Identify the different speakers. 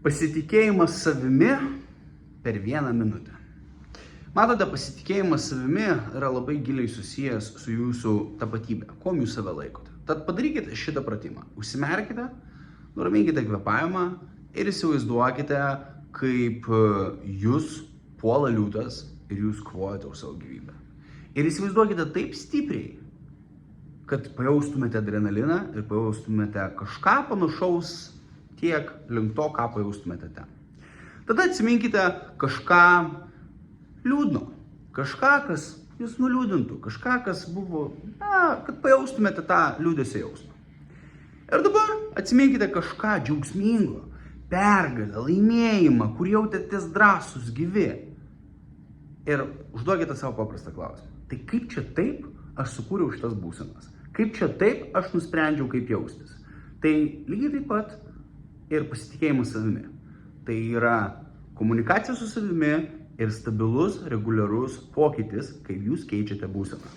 Speaker 1: Pasitikėjimas savimi per 1 minutę. Matote, pasitikėjimas savimi yra labai giliai susijęs su jūsų tapatybė, kuom jūs save laikote. Tad padarykite šitą pratimą. Užsimerkite, nuraminkite kvėpavimą ir įsivaizduokite, kaip jūs puola liūtas ir jūs kovojate už savo gyvybę. Ir įsivaizduokite taip stipriai, kad pajaustumėte adrenaliną ir pajaustumėte kažką panašaus tiek link to, ką pajaustumėte ten. Tada atsiminkite kažką liūdno, kažką, kas jūs nuliūdintų, kažką, kas buvo, kad pajaustumėte tą liūdesio jausmą. Ir dabar atsiminkite kažką džiaugsmingo, pergalę, laimėjimą, kur jautėtės drąsūs, gyvi. Ir užduokite savo paprastą klausimą. Tai kaip čia taip aš sukūriau šitas būsenas? Kaip čia taip aš nusprendžiau, kaip jaustis? Tai lygiai taip pat ir pasitikėjimas savimi. Tai yra komunikacija su savimi ir stabilus, reguliarus pokytis, kaip jūs keičiate būseną.